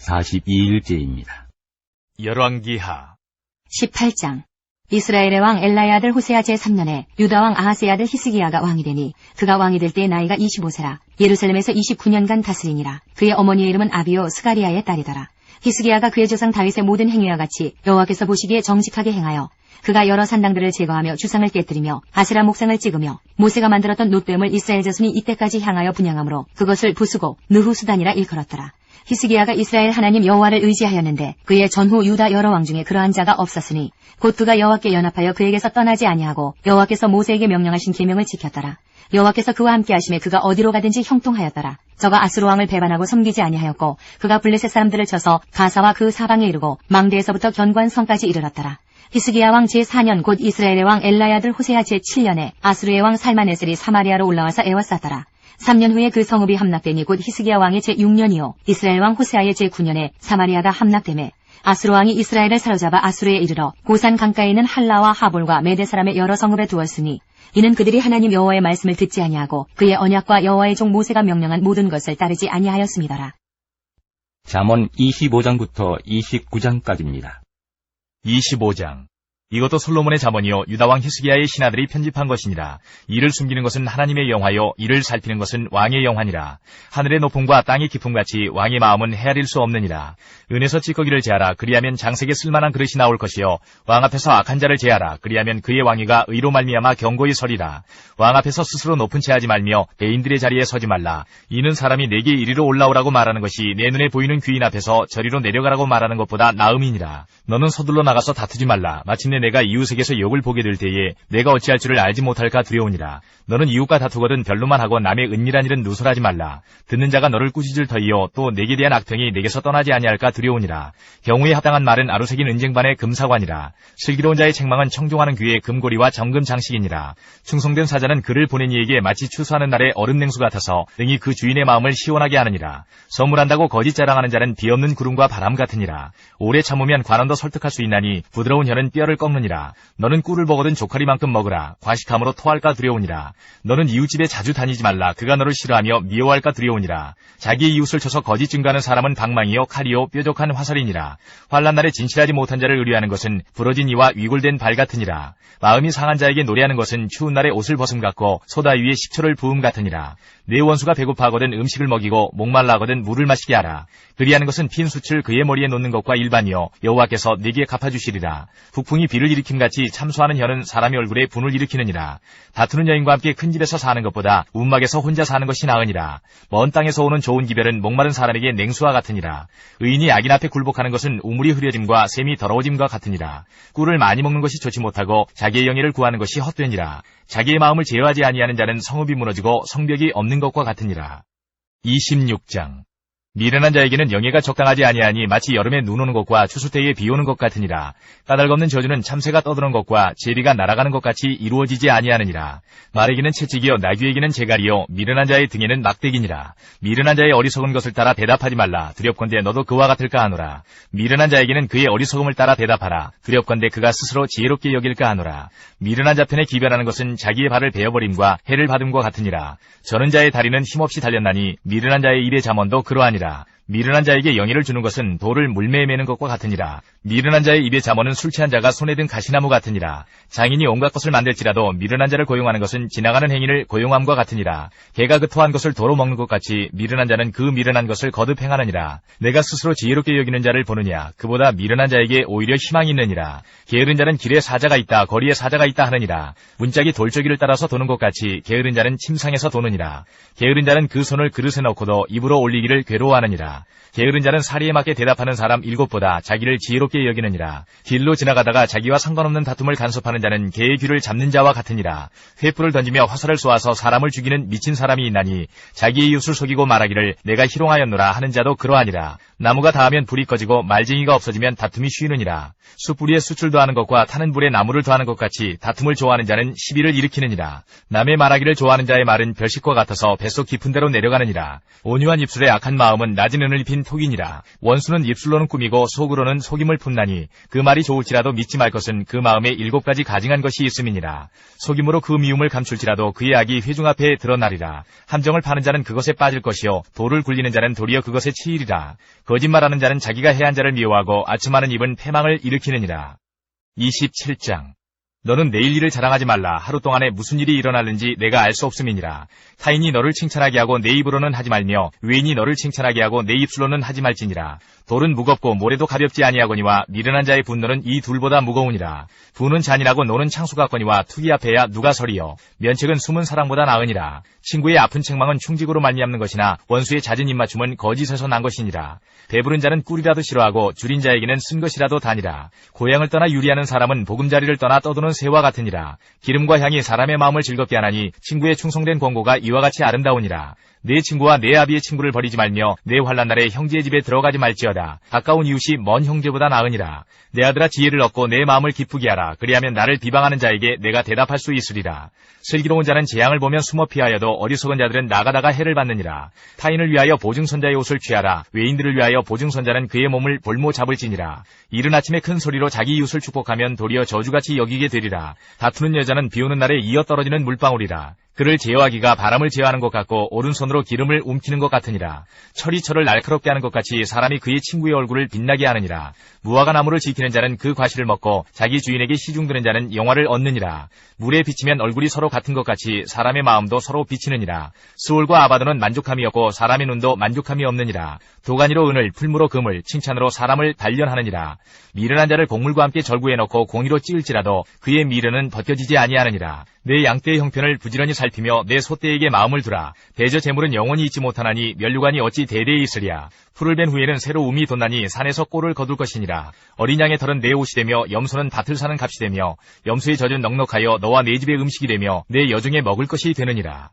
42일째입니다. 열왕기하 18장. 이스라엘의 왕 엘라의 아들 호세아 제3년에 유다 왕 아하스의 아들 히스기야가 왕이 되니 그가 왕이 될 때의 나이가 25세라. 예루살렘에서 29년간 다스리니라. 그의 어머니의 이름은 아비오 스가리아의 딸이더라. 히스기야가 그의 조상 다윗의 모든 행위와 같이 여호와께서 보시기에 정직하게 행하여 그가 여러 산당들을 제거하며 주상을 깨뜨리며 아세라 목상을 찍으며 모세가 만들었던 놋뱀을 이스라엘 자손이 이때까지 향하여 분향함으로 그것을 부수고 느후수단이라 일컬었더라. 히스기야가 이스라엘 하나님 여호와를 의지하였는데 그의 전후 유다 여러 왕 중에 그러한 자가 없었으니 곧 그가 여호와께 연합하여 그에게서 떠나지 아니하고 여호와께서 모세에게 명령하신 계명을 지켰더라. 여호와께서 그와 함께 하심에 그가 어디로 가든지 형통하였더라. 저가 아수르 왕을 배반하고 섬기지 아니하였고 그가 블레셋 사람들을 쳐서 가사와 그 사방에 이르고 망대에서부터 견고한 성까지 이르렀더라. 히스기야 왕 제4년 곧 이스라엘의 왕 엘라의 아들 호세아 제7년에 아수르의 왕 살마네셀이 사마리아로 올라와서 에워쌌더라. 3년 후에 그 성읍이 함락되니 곧 히스기야 왕의 제6년이요 이스라엘 왕 호세아의 제9년에 사마리아가 함락되매 아수르 왕이 이스라엘을 사로잡아 아수르에 이르러 고산 강가에 있는 할라와 하볼과 메대 사람의 여러 성읍에 두었으니 이는 그들이 하나님 여호와의 말씀을 듣지 아니하고 그의 언약과 여호와의 종 모세가 명령한 모든 것을 따르지 아니하였음이더라. 잠언 25장부터 29장까지입니다. 25장. 이것도 솔로몬의 잠언이요 유다왕 히스기야의 신하들이 편집한 것이니라. 이를 숨기는 것은 하나님의 영화요 이를 살피는 것은 왕의 영화니라. 하늘의 높음과 땅의 깊음같이 왕의 마음은 헤아릴 수 없느니라. 은에서 찌꺼기를 제하라. 그리하면 장색에 쓸만한 그릇이 나올 것이요 왕 앞에서 악한 자를 제하라. 그리하면 그의 왕위가 의로 말미암아 견고히 서리라. 왕 앞에서 스스로 높은 채 하지 말며 대인들의 자리에 서지 말라. 이는 사람이 내게 이리로 올라오라고 말하는 것이 내 눈에 보이는 귀인 앞에서 저리로 내려가라고 말하는 것보다 나음이니라. 너는 서둘러 나가서 다투지 말라. 마침내 내가 이웃에게서 욕을 보게 될 때에 내가 어찌할 줄을 알지 못할까 두려우니라. 너는 이웃과 다투거든 별로만 하고 남의 은밀한 일은 누설하지 말라. 듣는 자가 너를 꾸짖을 터이요 또 내게 대한 악평이 내게서 떠나지 아니할까 두려우니라. 경우에 합당한 말은 아루새긴 은쟁반의 금사관이라. 슬기로운 자의 책망은 청종하는 귀에 금고리와 정금 장식이니라. 충성된 사자는 그를 보낸 이에게 마치 추수하는 날의 얼음 냉수 같아서 능히 그 주인의 마음을 시원하게 하느니라. 선물한다고 거짓 자랑하는 자는 비없는 구름과 바람 같으니라. 오래 참으면 관원도 설득할 수 있나니 부드러운 혀는 뼈를 꺾느니라. 너는 꿀을 먹어든 조카리만큼 먹으라. 과식함으로 토할까 두려우니라. 너는 이웃집에 자주 다니지 말라. 그가 너를 싫어하며 미워할까 두려우니라. 자기의 이웃을 쳐서 거짓 증거하는 사람은 방망이요 칼이요 뾰족한 화살이니라. 환난 날에 진실하지 못한 자를 의뢰하는 것은 부러진 이와 위골된 발 같으니라. 마음이 상한 자에게 노래하는 것은 추운 날에 옷을 벗음 같고 소다 위에 식초를 부음 같으니라. 내 원수가 배고파하거든 음식을 먹이고 목말라 하거든 물을 마시게 하라. 그리하는 것은 핀 숯을 그의 머리에 놓는 것과 일반이요 여호와께서 네게 갚아주시리라. 북풍이 비를 일으킴같이 참소하는 혀는 사람의 얼굴에 분을 일으키느니라. 다투는 여인과 함께 큰 집에서 사는 것보다 움막에서 혼자 사는 것이 나으니라. 먼 땅에서 오는 좋은 기별은 목마른 사람에게 냉수와 같으니라. 의인이 악인 앞에 굴복하는 것은 우물이 흐려짐과 샘이 더러워짐과 같으니라. 꿀을 많이 먹는 것이 좋지 못하고 자기의 영예를 구하는 것이 헛되니라. 자기의 마음을 제어하지 아니하는 자는 성읍이 무너지고 성벽이 없는 것과 같으니라. 26장. 미련한 자에게는 영예가 적당하지 아니하니 마치 여름에 눈 오는 것과 추수 때에 비 오는 것 같으니라. 까닭없는 저주는 참새가 떠드는 것과 제비가 날아가는 것 같이 이루어지지 아니하느니라. 말에게는 채찍이요 나귀에게는 제갈이요 미련한 자의 등에는 막대기니라. 미련한 자의 어리석은 것을 따라 대답하지 말라. 두렵건대 너도 그와 같을까 하노라. 미련한 자에게는 그의 어리석음을 따라 대답하라. 두렵건대 그가 스스로 지혜롭게 여길까 하노라. 미련한 자 편에 기별하는 것은 자기의 발을 베어버림과 해를 받음과 같으니라. 저는 자의 다리는 힘없이 달렸나니 미련한 자의 입의 잠언도 그러하니라. 미련한 자에게 영예를 주는 것은 돌을 물매에 매는 것과 같으니라. 미련한 자의 입에 잠언은 술 취한 자가 손에 든 가시나무 같으니라. 장인이 온갖 것을 만들지라도 미련한 자를 고용하는 것은 지나가는 행인을 고용함과 같으니라. 개가 그 토한 것을 도로 먹는 것 같이 미련한 자는 그 미련한 것을 거듭 행하느니라. 내가 스스로 지혜롭게 여기는 자를 보느냐. 그보다 미련한 자에게 오히려 희망이 있느니라. 게으른 자는 길에 사자가 있다 거리에 사자가 있다 하느니라. 문짝이 돌저기를 따라서 도는 것 같이 게으른 자는 침상에서 도느니라. 게으른 자는 그 손을 그릇에 넣고도 입으로 올리기를 괴로워하느니라. 게으른 자는 사리에 맞게 대답하는 사람 7보다 자기를 지혜롭게 여기느니라. 길로 지나가다가 자기와 상관없는 다툼을 간섭하는 자는 개의 귀를 잡는 자와 같으니라. 횃불을 던지며 화살을 쏘아서 사람을 죽이는 미친 사람이 있나니 자기의 이웃을 속이고 말하기를 내가 희롱하였노라 하는 자도 그러하니라. 나무가 닿으면 불이 꺼지고 말쟁이가 없어지면 다툼이 쉬느니라. 숯불위에 숯을 더하는 것과 타는 불에 나무를 더하는 것 같이 다툼을 좋아하는 자는 시비를 일으키느니라. 남의 말하기를 좋아하는 자의 말은 별식과 같아서 뱃속 깊은 데로 내려가느니라. 온유한 입술에 악한 마음은 낮은 은을 입힌 톡이니라. 원수는 입술로는 꾸미고 속으로는 속임을 품나니 그 말이 좋을지라도 믿지 말 것은 그 마음에 7가지 가증한 것이 있음이니라. 속임으로 그 미움을 감출지라도 그의 악이 회중 앞에 드러나리라. 함정을 파는 자는 그것에 빠질 것이요 돌을 굴리는 자는 도리어 그것에 치이리라. 거짓말하는 자는 자기가 해한 자를 미워하고 아첨하는 입은 패망을 일으키느니라. 27장. 너는 내일 일을 자랑하지 말라. 하루 동안에 무슨 일이 일어나는지 내가 알 수 없음이니라. 타인이 너를 칭찬하게 하고 내 입으로는 하지 말며 외인이 너를 칭찬하게 하고 내 입술로는 하지 말지니라. 돌은 무겁고 모래도 가볍지 아니하거니와 미련한 자의 분노는 이 둘보다 무거우니라. 부는 잔이라고 노는 창수 같거니와 투기 앞에야 누가 서리요. 면책은 숨은 사랑보다 나으니라. 친구의 아픈 책망은 충직으로 말미암는 것이나 원수의 잦은 입맞춤은 거짓에서 난 것이니라. 배부른 자는 꿀이라도 싫어하고 줄인 자에게는 쓴 것이라도 다니라. 고향을 떠나 유리하는 사람은 보금자리를 떠나 떠도는 새와 같으니라. 기름과 향이 사람의 마음을 즐겁게 하나니 친구의 충성된 권고가 이와 같이 아름다우니라. 내 친구와 내 아비의 친구를 버리지 말며 내 환난 날에 형제의 집에 들어가지 말지어다. 가까운 이웃이 먼 형제보다 나으니라. 내 아들아 지혜를 얻고 내 마음을 기쁘게 하라. 그리하면 나를 비방하는 자에게 내가 대답할 수 있으리라. 슬기로운 자는 재앙을 보면 숨어 피하여도 어리석은 자들은 나가다가 해를 받느니라. 타인을 위하여 보증선자의 옷을 취하라. 외인들을 위하여 보증선자는 그의 몸을 볼모 잡을지니라. 이른 아침에 큰 소리로 자기 이웃을 축복하면 도리어 저주같이 여기게 되리라. 다투는 여자는 비오는 날에 이어 떨어지는 물방울이라. 그를 제어하기가 바람을 제어하는 것 같고 오른손으로 기름을 움키는 것 같으니라. 철이 철을 날카롭게 하는 것 같이 사람이 그의 친구의 얼굴을 빛나게 하느니라. 무화과 나무를 지키는 자는 그 과실을 먹고 자기 주인에게 시중드는 자는 영화를 얻느니라. 물에 비치면 얼굴이 서로 같은 것 같이 사람의 마음도 서로 비치느니라. 스올과 아바도는 만족함이 없고 사람의 눈도 만족함이 없느니라. 도가니로 은을 풀무로 금을 칭찬으로 사람을 단련하느니라. 미련한 자를 곡물과 함께 절구해놓고 공의로 찌을지라도 그의 미련은 벗겨지지 아니하느니라. 내 양떼의 형편을 부지런히 살피며 내 소떼에게 마음을 두라. 대저 재물은 영원히 잊지 못하나니 면류관이 어찌 대대에 있으랴. 풀을 벤 후에는 새로 움이 돋나니 산에서 꼴을 거둘 것이니라. 어린 양의 털은 내 옷이 되며 염소는 밭을 사는 값이 되며 염소의 젖은 넉넉하여 너와 내 집의 음식이 되며 내 여중에 먹을 것이 되느니라.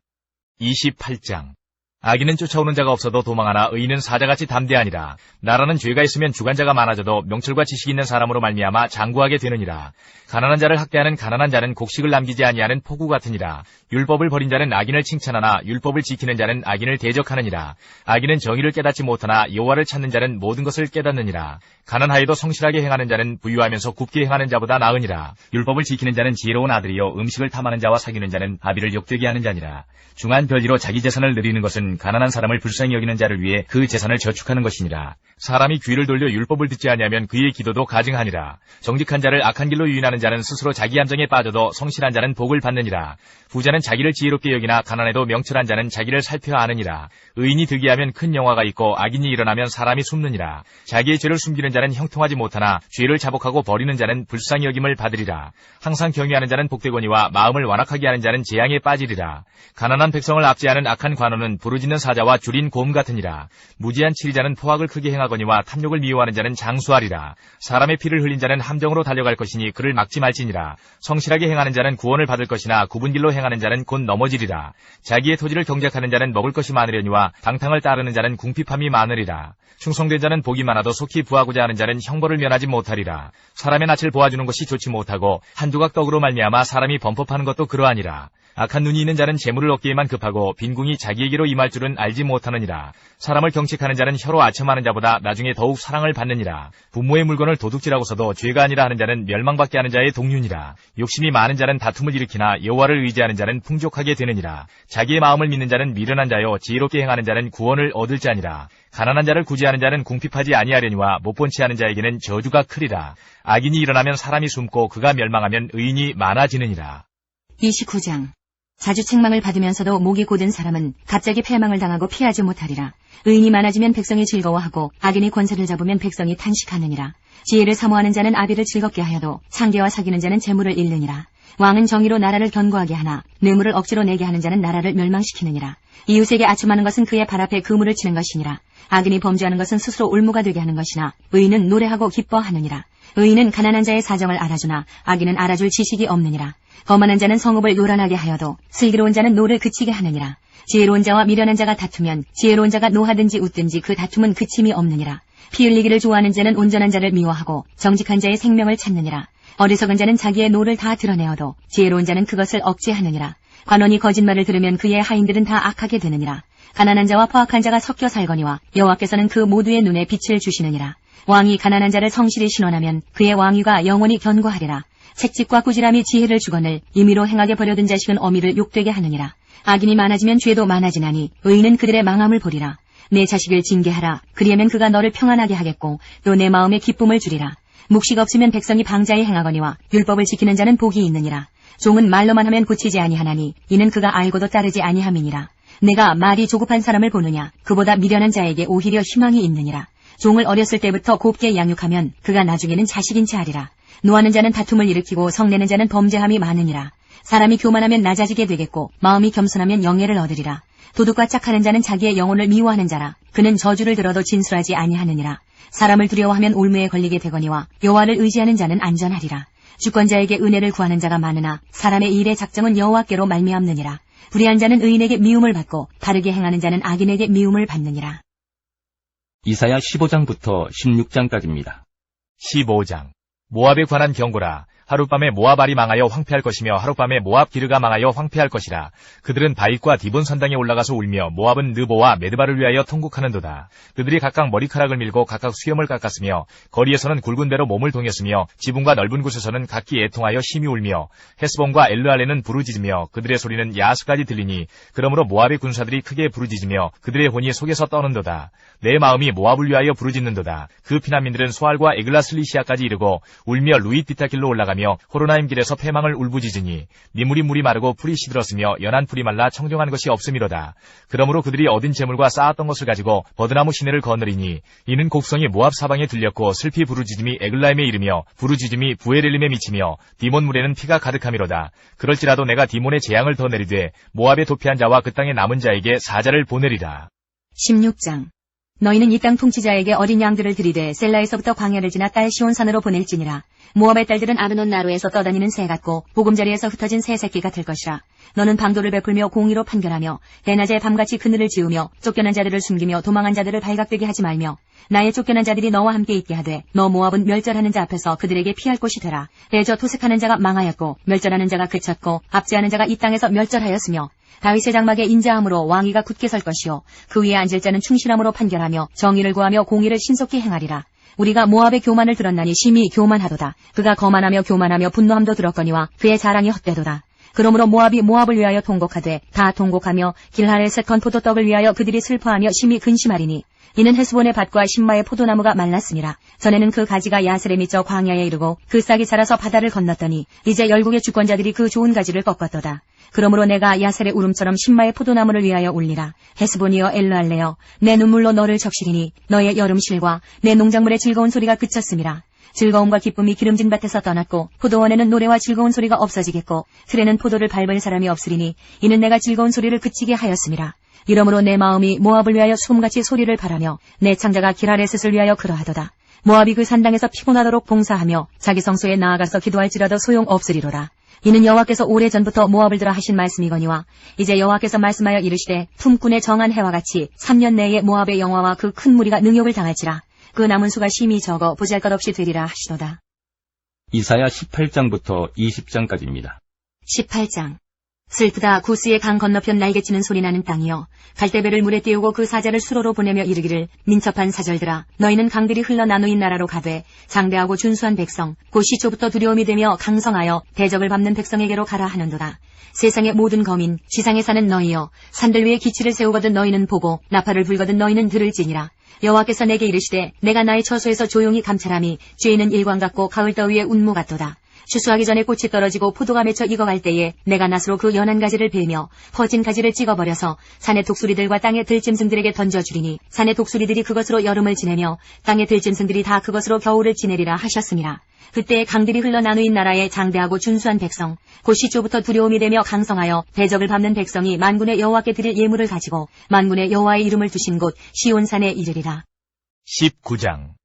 28장. 악인은 쫓아오는 자가 없어도 도망하나 의인은 사자같이 담대하니라. 나라는 죄가 있으면 주관자가 많아져도 명철과 지식이 있는 사람으로 말미암아 장구하게 되느니라. 가난한 자를 학대하는 가난한 자는 곡식을 남기지 아니하는 폭우 같으니라. 율법을 버린 자는 악인을 칭찬하나 율법을 지키는 자는 악인을 대적하느니라. 악인은 정의를 깨닫지 못하나 여호와를 찾는 자는 모든 것을 깨닫느니라. 가난하여도 성실하게 행하는 자는 부유하면서 굽게 행하는 자보다 나으니라. 율법을 지키는 자는 지혜로운 아들이요 음식을 탐하는 자와 사귀는 자는 아비를 욕되게 하는 자니라. 중한 별리로 자기 재산을 누리는 것은 가난한 사람을 불쌍히 여기는 자를 위해 그 재산을 저축하는 것이니라. 사람이 귀를 돌려 율법을 듣지 아니하면 그의 기도도 가증하니라. 정직한 자를 악한 길로 유인하는 자는 스스로 자기 함정에 빠져도 성실한 자는 복을 받느니라. 부자는 자기를 지혜롭게 여기나 가난해도 명철한 자는 자기를 살펴 아느니라. 의인이 득이하면 큰 영화가 있고 악인이 일어나면 사람이 숨느니라. 자기의 죄를 숨기는 자는 형통하지 못하나 죄를 자복하고 버리는 자는 불쌍히 여김을 받으리라. 항상 경외하는 자는 복되거니와 마음을 완악하게 하는 자는 재앙에 빠지리라. 가난한 백성을 압제하는 악한 관원은 부르짖는 사자와 줄인 곰 같으니라. 무지한 치리자는 포악을 크게 행하거니와 탐욕을 미워하는 자는 장수하리라. 사람의 피를 흘린 자는 함정으로 달려갈 것이니 그를 막지 말지니라. 성실하게 행하는 자는 구원을 받을 것이나 굽은 길로 행하는 자는 곧 넘어지리라. 자기의 토지를 경작하는 자는 먹을 것이 많으려니와 방탕을 따르는 자는 궁핍함이 많으리라. 충성된 자는 복이 많아도 속히 부하고자 하는 자는 형벌을 면하지 못하리라. 사람의 낯을 보아주는 것이 좋지 못하고 한 조각 떡으로 말미암아 사람이 범법하는 것도 그러하니라. 악한 눈이 있는 자는 재물을 얻기에만 급하고 빈궁이 자기에게로 임할 줄은 알지 못하느니라. 사람을 경책하는 자는 혀로 아첨하는 자보다 나중에 더욱 사랑을 받느니라. 부모의 물건을 도둑질하고서도 죄가 아니라 하는 자는 멸망받게 하는 자의 동류니라. 욕심이 많은 자는 다툼을 일으키나 여호와를 의지하는 자는 풍족하게 되느니라. 자기의 마음을 믿는 자는 미련한 자요 지혜롭게 행하는 자는 구원을 얻을 자니라. 가난한 자를 구제하는 자는 궁핍하지 아니하려니와 못본 채 하는 자에게는 저주가 크리라. 악인이 일어나면 사람이 숨고 그가 멸망하면 의인이 많아지느니라. 29장. 자주 책망을 받으면서도 목이 곧은 사람은 갑자기 패망을 당하고 피하지 못하리라. 의인이 많아지면 백성이 즐거워하고 악인이 권세를 잡으면 백성이 탄식하느니라. 지혜를 사모하는 자는 아비를 즐겁게 하여도 상계와 사귀는 자는 재물을 잃느니라. 왕은 정의로 나라를 견고하게 하나 뇌물을 억지로 내게 하는 자는 나라를 멸망시키느니라. 이웃에게 아첨하는 것은 그의 발 앞에 그물을 치는 것이니라. 악인이 범죄하는 것은 스스로 올무가 되게 하는 것이나 의인은 노래하고 기뻐하느니라. 의인은 가난한 자의 사정을 알아주나 악인은 알아줄 지식이 없느니라. 거만한 자는 성읍을 요란하게 하여도 슬기로운 자는 노를 그치게 하느니라. 지혜로운 자와 미련한 자가 다투면 지혜로운 자가 노하든지 웃든지 그 다툼은 그침이 없느니라. 피 흘리기를 좋아하는 자는 온전한 자를 미워하고 정직한 자의 생명을 찾느니라. 어리석은 자는 자기의 노를 다 드러내어도 지혜로운 자는 그것을 억제하느니라. 관원이 거짓말을 들으면 그의 하인들은 다 악하게 되느니라. 가난한 자와 포악한 자가 섞여 살거니와 여호와께서는 그 모두의 눈에 빛을 주시느니라. 왕이 가난한 자를 성실히 신원하면 그의 왕위가 영원히 견고하리라. 책짓과 꾸지람이 지혜를 주거늘 임의로 행하게 버려둔 자식은 어미를 욕되게 하느니라. 악인이 많아지면 죄도 많아지나니 의인은 그들의 망함을 보리라. 내 자식을 징계하라. 그리하면 그가 너를 평안하게 하겠고 또 내 마음에 기쁨을 주리라. 묵시가 없으면 백성이 방자히 행하거니와 율법을 지키는 자는 복이 있느니라. 종은 말로만 하면 고치지 아니하나니 이는 그가 알고도 따르지 아니함이니라. 내가 말이 조급한 사람을 보느냐. 그보다 미련한 자에게 오히려 희망이 있느니라. 종을 어렸을 때부터 곱게 양육하면 그가 나중에는 자식인지 아리라. 노하는 자는 다툼을 일으키고 성내는 자는 범죄함이 많으니라. 사람이 교만하면 낮아지게 되겠고 마음이 겸손하면 영예를 얻으리라. 도둑과 짝하는 자는 자기의 영혼을 미워하는 자라. 그는 저주를 들어도 진술하지 아니하느니라. 사람을 두려워하면 올무에 걸리게 되거니와 여호와를 의지하는 자는 안전하리라. 주권자에게 은혜를 구하는 자가 많으나 사람의 일의 작정은 여호와께로 말미암느니라. 불의한 자는 의인에게 미움을 받고 바르게 행하는 자는 악인에게 미움을 받느니라. 이사야 15장부터 16장까지입니다. 15장. 모압에 관한 경고라. 하룻밤에 모압알이 망하여 황폐할 것이며 하룻밤에 모압 기르가 망하여 황폐할 것이라. 그들은 바윗과 디본 산당에 올라가서 울며 모압은 느보와 메드바를 위하여 통곡하는도다. 그들이 각각 머리카락을 밀고 각각 수염을 깎았으며 거리에서는 굵은 데로 몸을 동였으며 지붕과 넓은 곳에서는 각기 애통하여 심히 울며 헤스본과 엘르알레는 부르짖으며 그들의 소리는 야하스까지 들리니 그러므로 모압의 군사들이 크게 부르짖으며 그들의 혼이 속에서 떠는도다. 내 마음이 모압을 위하여 부르짖는도다. 그 피난민들은 소알과 에글라슬리시아까지 이르고 울며 루이디타길로 올라가며 호로나임 길에서 패망을 울부짖으니 미물이 물이 마르고 풀이 시들었으며 연한 풀이 말라 청정한 것이 없음이로다. 그러므로 그들이 얻은 재물과 쌓았던 것을 가지고 버드나무 시내를 거느리니 이는 곡성이 모압 사방에 들렸고 슬피 부르짖음이 에글라임에 이르며 부르짖음이 부에렐림에 미치며 디몬 물에는 피가 가득함이로다. 그럴지라도 내가 디몬의 재앙을 더 내리되 모압의 도피한 자와 그 땅에 남은 자에게 사자를 보내리라. 16장. 너희는 이 땅 통치자에게 어린 양들을 들이되 셀라에서부터 광야를 지나 딸 시온산으로 보낼지니라. 모압의 딸들은 아르논 나루에서 떠다니는 새 같고 보금자리에서 흩어진 새 새끼 같을 것이라. 너는 방도를 베풀며 공의로 판결하며 대낮에 밤같이 그늘을 지으며 쫓겨난 자들을 숨기며 도망한 자들을 발각되게 하지 말며 나의 쫓겨난 자들이 너와 함께 있게 하되 너 모압은 멸절하는 자 앞에서 그들에게 피할 곳이 되라. 대저 토색하는 자가 망하였고 멸절하는 자가 그쳤고 압제하는 자가 이 땅에서 멸절하였으며 다윗의 장막에 인자함으로 왕위가 굳게 설 것이요 그 위에 앉을 자는 충실함으로 판결하며 정의를 구하며 공의를 신속히 행하리라. 우리가 모압의 교만을 들었나니 심히 교만하도다. 그가 거만하며 교만하며 분노함도 들었거니와 그의 자랑이 헛되도다. 그러므로 모압이 모압을 위하여 통곡하되 다 통곡하며 길하렛의 건포도떡을 위하여 그들이 슬퍼하며 심히 근심하리니 이는 헤스본의 밭과 신마의 포도나무가 말랐습니다. 전에는 그 가지가 야셀에 미쳐 광야에 이르고 그 싹이 자라서 바다를 건넜더니 이제 열국의 주권자들이 그 좋은 가지를 꺾었도다. 그러므로 내가 야셀의 울음처럼 신마의 포도나무를 위하여 울리라. 헤스본이여 엘르알레여 내 눈물로 너를 적시리니 너의 여름실과 내 농작물의 즐거운 소리가 그쳤음이라. 즐거움과 기쁨이 기름진 밭에서 떠났고 포도원에는 노래와 즐거운 소리가 없어지겠고 틀에는 포도를 밟을 사람이 없으리니 이는 내가 즐거운 소리를 그치게 하였음이라. 이러므로 내 마음이 모압을 위하여 수금같이 소리를 바라며 내 창자가 기라레셋을 위하여 그러하도다. 모압이 그 산당에서 피곤하도록 봉사하며 자기 성소에 나아가서 기도할지라도 소용없으리로다. 이는 여호와께서 오래전부터 모압을 들어 하신 말씀이거니와 이제 여호와께서 말씀하여 이르시되 품꾼의 정한 해와 같이 3년 내에 모압의 영화와 그 큰 무리가 능욕을 당할지라. 그 남은 수가 심히 적어 보잘것없이 되리라 하시도다. 이사야 18장부터 20장까지입니다. 18장. 슬프다 구스의 강 건너편 날개치는 소리 나는 땅이여 갈대배를 물에 띄우고 그 사자를 수로로 보내며 이르기를 민첩한 사절들아 너희는 강들이 흘러 나누인 나라로 가되 장대하고 준수한 백성 곧 시초부터 두려움이 되며 강성하여 대적을 밟는 백성에게로 가라 하는도다. 세상의 모든 거민 지상에 사는 너희여 산들 위에 기치를 세우거든 너희는 보고 나팔을 불거든 너희는 들을지니라. 여호와께서 내게 이르시되 내가 나의 처소에서 조용히 감찰함이 죄인은 일광 같고 가을 더위에 운무 같도다. 추수하기 전에 꽃이 떨어지고 포도가 맺혀 익어갈 때에 내가 낫으로 그 연한 가지를 베며 퍼진 가지를 찍어버려서 산의 독수리들과 땅의 들짐승들에게 던져주리니 산의 독수리들이 그것으로 여름을 지내며 땅의 들짐승들이 다 그것으로 겨울을 지내리라 하셨습니다. 그때 강들이 흘러 나누인 나라에 장대하고 준수한 백성 곧 시초부터 두려움이 되며 강성하여 대적을 밟는 백성이 만군의 여호와께 드릴 예물을 가지고 만군의 여호와의 이름을 두신 곳 시온산에 이르리라. 19장.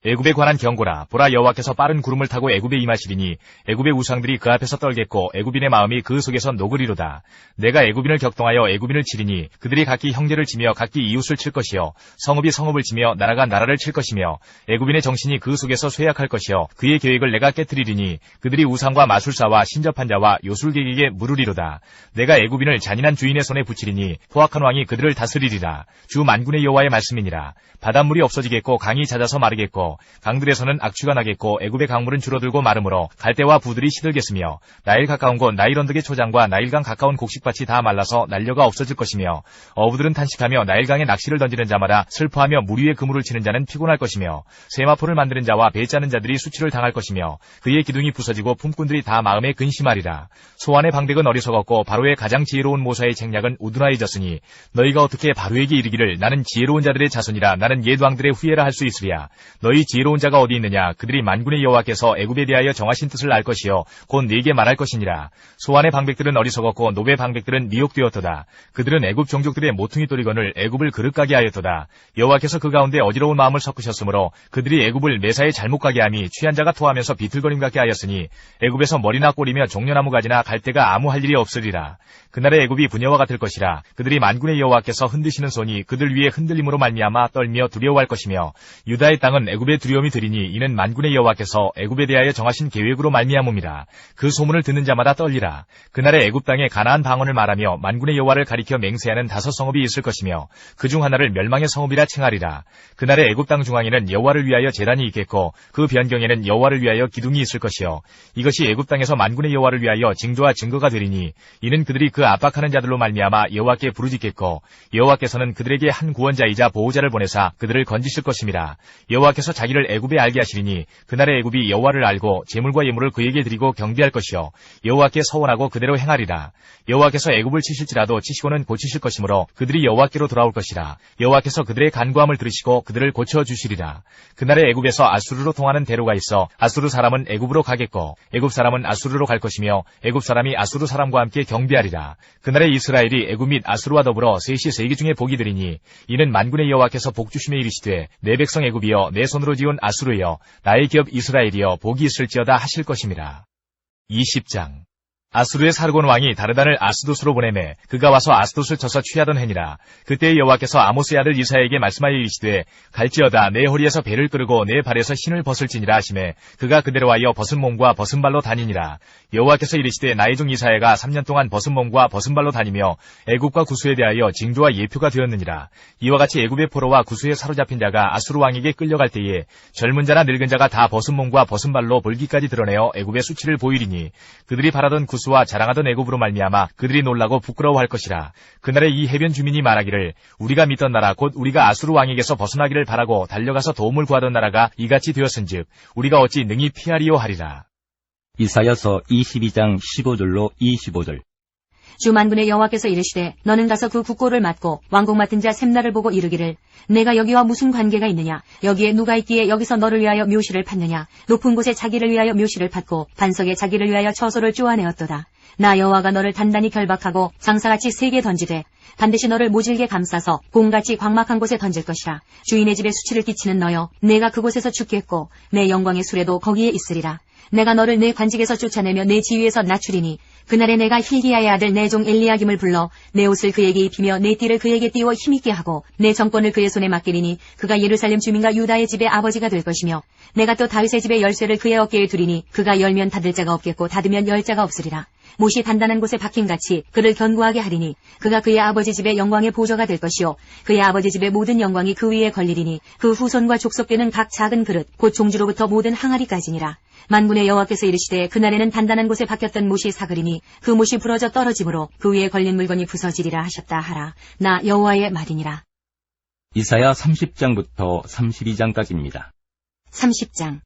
애굽에 관한 경고라. 보라 여호와께서 빠른 구름을 타고 애굽에 임하시리니 애굽의 우상들이 그 앞에서 떨겠고 애굽인의 마음이 그 속에서 녹으리로다. 내가 애굽인을 격동하여 애굽인을 치리니 그들이 각기 형제를 치며 각기 이웃을 칠 것이요 성읍이 성읍을 치며 나라가 나라를 칠 것이며 애굽인의 정신이 그 속에서 쇠약할 것이요 그의 계획을 내가 깨뜨리리니 그들이 우상과 마술사와 신접한 자와 요술객에게 물으리로다. 내가 애굽인을 잔인한 주인의 손에 붙이리니 포악한 왕이 그들을 다스리리라. 주 만군의 여호와의 말씀이니라. 바닷물이 없어지겠고 강이 잦아서 마르겠고 것이요 강들에서는 악취가 나겠고 애굽의 강물은 줄어들고 마르므로 갈대와 부들이 시들겠으며 나일 가까운 곳 나일 언덕의 초장과 나일강 가까운 곡식밭이 다 말라서 난려가 없어질 것이며 어부들은 탄식하며 나일강에 낚시를 던지는 자마다 슬퍼하며 물 위에 그물을 치는 자는 피곤할 것이며 세마포를 만드는 자와 배 짜는 자들이 수치를 당할 것이며 그의 기둥이 부서지고 품꾼들이 다 마음에 근심하리라. 소환의 방백은 어리석었고 바로의 가장 지혜로운 모사의 책략은 우둔하여졌으니 너희가 어떻게 바로에게 이르기를 나는 지혜로운 자들의 자손이라 나는 옛 왕들의 후예라 할 수 있으랴. 너희 지혜로운 자가 어디 있느냐. 그들이 만군의 여호와께서 애굽에 대하여 정하신 뜻을 알 것이요 곧 네게 말할 것이니라. 소환의 방백들은 어리석었고 노베 방백들은 미혹되었도다. 그들은 애굽 종족들의 모퉁이 돌이건을 애굽을 그릇가게 하였도다. 여호와께서 그 가운데 어지러운 마음을 섞으셨으므로 그들이 애굽을 매사에 잘못 가게 함이 취한 자가 토하면서 비틀거림 같게 하였으니 애굽에서 머리나 꼬리며 종려나무 가지나 갈대가 아무 할 일이 없으리라. 그날의 애굽이 부녀와 같을 것이라. 그들이 만군의 여호와께서 흔드시는 손이 그들 위에 흔들림으로 말미암아 떨며 두려워할 것이며 유다의 땅은 애굽의 두려움이 들이니 이는 만군의 여호와께서 애굽에 대하여 정하신 계획으로 말미암음이라. 그 소문을 듣는 자마다 떨리라. 그날의 애굽 땅에 가나안 방언을 말하며 만군의 여호와를 가리켜 맹세하는 5 성읍이 있을 것이며 그 중 하나를 멸망의 성읍이라 칭하리라. 그날의 애굽 땅 중앙에는 여호와를 위하여 제단이 있겠고 그 변경에는 여호와를 위하여 기둥이 있을 것이요 이것이 애굽 땅에서 만군의 여호와를 위하여 징조와 증거가 되리니 이는 그들이 그 압박하는 자들로 말미암아 여호와께 부르짖겠고 여호와께서는 그들에게 한 구원자이자 보호자를 보내사 그들을 건지실 것임이라. 여호와께서 자기를 애굽에 알게 하시리니 그날의 애굽이 여호와를 알고 제물과 예물을 그에게 드리고 경배할 것이요 여호와께 서원하고 그대로 행하리라. 여호와께서 애굽을 치실지라도 치시고는 고치실 것이므로 그들이 여호와께로 돌아올 것이라. 여호와께서 그들의 간구함을 들으시고 그들을 고쳐주시리라. 그날의 애굽에서 아수르로 통하는 대로가 있어 아수르 사람은 애굽으로 가겠고 애굽 사람은 아수르로 갈 것이며 애굽 사람이 아수르 사람과 함께 경배하리라. 그날의 이스라엘이 애굽 및 아수르와 더불어 셋이 세계 중에 복이 되리니 이는 만군의 여호와께서 복주심에 이르시되 내 백성 애굽이여 내 손으로 지은 아수르여 나의 기업 이스라엘이여 복이 있을지어다 하실 것임이라. 20장 아수르의 사르곤 왕이 다르단을 아스돗으로 보내매 그가 와서 아스돗을 쳐서 취하던 해니라. 그때 여호와께서 아모스의 아들 이사야에게 말씀하여 이르시되 갈지어다 내 허리에서 배를 끄르고 내 발에서 신을 벗을지니라 하시매 그가 그대로 하여 벗은 몸과 벗은 발로 다니니라. 여호와께서 이르시되 나의 종 이사야가 3년 동안 벗은 몸과 벗은 발로 다니며 애굽과 구스에 대하여 징조와 예표가 되었느니라. 이와 같이 애굽의 포로와 구스에 사로잡힌 자가 아수르 왕에게 끌려갈 때에 젊은 자나 늙은 자가 다 벗은 몸과 벗은 발로 볼기까지 드러내어 애굽의 수치를 보이리니 그들이 바라던 구스 와 자랑하던 애굽으로 말미암아 그들이 놀라고 부끄러워할 것이라. 그날에 이 해변 주민이 말하기를 우리가 믿던 나라 곧 우리가 아수르 왕에게서 벗어나기를 바라고 달려가서 도움을 구하던 나라가 이같이 되었은즉 우리가 어찌 능히 피하리요 하리라. 이사야서 22장 15절로 25절. 주 만군의 여호와께서 이르시되 너는 가서 그 국고를 맡고 왕국 맡은 자 셈나를 보고 이르기를 내가 여기와 무슨 관계가 있느냐. 여기에 누가 있기에 여기서 너를 위하여 묘시를 팠느냐. 높은 곳에 자기를 위하여 묘시를 팠고 반석에 자기를 위하여 처소를 쪼아내었도다. 나 여호와가 너를 단단히 결박하고 장사같이 세게 던지되 반드시 너를 모질게 감싸서 곰같이 광막한 곳에 던질 것이라. 주인의 집에 수치를 끼치는 너여 내가 그곳에서 죽겠고 내 영광의 수레도 거기에 있으리라. 내가 너를 내 관직에서 쫓아내며 내 지위에서 낮추리니 그날에 내가 힐기야의 아들 내 종 엘리야김을 불러 내 옷을 그에게 입히며 내 띠를 그에게 띄워 힘있게 하고 내 정권을 그의 손에 맡기리니 그가 예루살렘 주민과 유다의 집의 아버지가 될 것이며 내가 또 다윗의 집의 열쇠를 그의 어깨에 두리니 그가 열면 닫을 자가 없겠고 닫으면 열 자가 없으리라. 못이 단단한 곳에 박힌같이 그를 견고하게 하리니 그가 그의 아버지 집의 영광의 보좌가 될 것이요 그의 아버지 집의 모든 영광이 그 위에 걸리리니 그 후손과 족속되는 각 작은 그릇 곧 종주로부터 모든 항아리까지니라. 만군의 여호와께서 이르시되 그날에는 단단한 곳에 박혔던 못이 사그리니 그 못이 부러져 떨어지므로 그 위에 걸린 물건이 부서지리라 하셨다 하라. 나 여호와의 말이니라. 이사야 30장부터 32장까지입니다. 30장